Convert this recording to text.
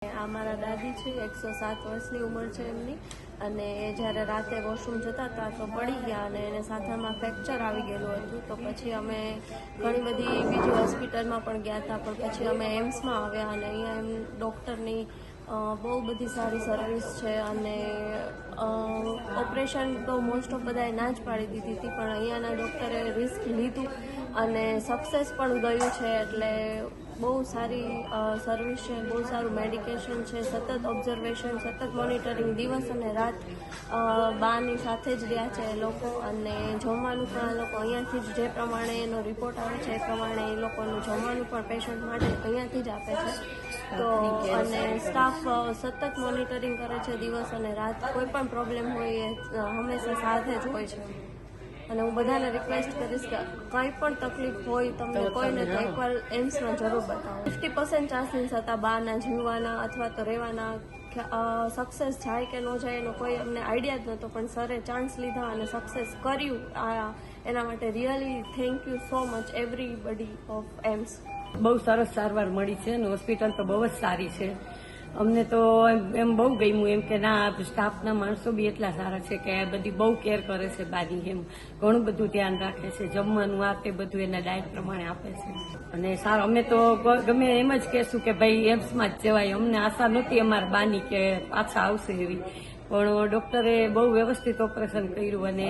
આ મારા દાદી છે, 107 વર્ષની ઉંમર છે એમની, અને એ જ્યારે રાતે વોશરૂમ જતા હતા તો પડી ગયા અને એને સાથળમાં ફ્રેક્ચર આવી ગયેલું હતું. તો પછી અમે ઘણી બધી બીજી હોસ્પિટલમાં પણ ગયા હતા, પણ પછી અમે એમ્સમાં આવ્યા અને અહીંયા એમ ડૉક્ટરની બહુ બધી સારી સર્વિસ છે અને ઓપરેશન તો મોસ્ટ ઓફ બધાએ ના જ પાડી દીધી હતી, પણ અહીંયાના ડૉક્ટરે રિસ્ક લીધું અને સક્સેસ પણ ગયું છે. એટલે બહુ સારી સર્વિસ છે, બહુ સારું મેડિકેશન છે, સતત ઓબ્ઝર્વેશન, સતત મોનિટરિંગ, દિવસ અને રાત બાની સાથે જ રહ્યા છે એ લોકો. અને જમવાનું પણ આ લોકો અહીંયાથી જ જે પ્રમાણે એનો રિપોર્ટ આવે છે એ પ્રમાણે એ લોકોનું જમવાનું પણ પેશન્ટ માટે અહીંયાથી જ આપે છે. તો અને સ્ટાફ સતત મોનિટરિંગ કરે છે દિવસ અને રાત. કોઈ પણ પ્રોબ્લેમ હોય એ હંમેશા સાથે જ હોય છે. અને હું બધાને રિક્વેસ્ટ કરીશ કે કંઈ પણ તકલીફ હોય તમને કોઈને તો એકવાર એમ્સમાં જરૂર બતાવો. 50% ચાન્સીસ હતા બાના જીવવાના અથવા તો રહેવાના. સક્સેસ જાય કે ન જાય એનો કોઈ અમને આઈડિયા જ નહોતો, પણ સરે ચાન્સ લીધા અને સક્સેસ કર્યું. એના માટે really thank you so much everybody of AIIMS. બહુ સરસ સારવાર મળી છે અને હોસ્પિટલ તો બહુ જ સારી છે. અમને તો એમ બહુ ગમ્યું, એમ કે ના સ્ટાફના માણસો બી એટલા સારા છે કે બધી બહુ કેર કરે છે બાની, એમ ઘણું બધું ધ્યાન રાખે છે. જમવાનું આ તે બધું એના ડાયટ પ્રમાણે આપે છે અને સારું. અમે તો ગમે એમ જ કહેશું કે ભાઈ એમ્સમાં જ જવાય. અમને આશા નહોતી અમારા બાની કે પાછા આવશે એવી, પણ ડૉક્ટરે બહુ વ્યવસ્થિત ઓપરેશન કર્યું અને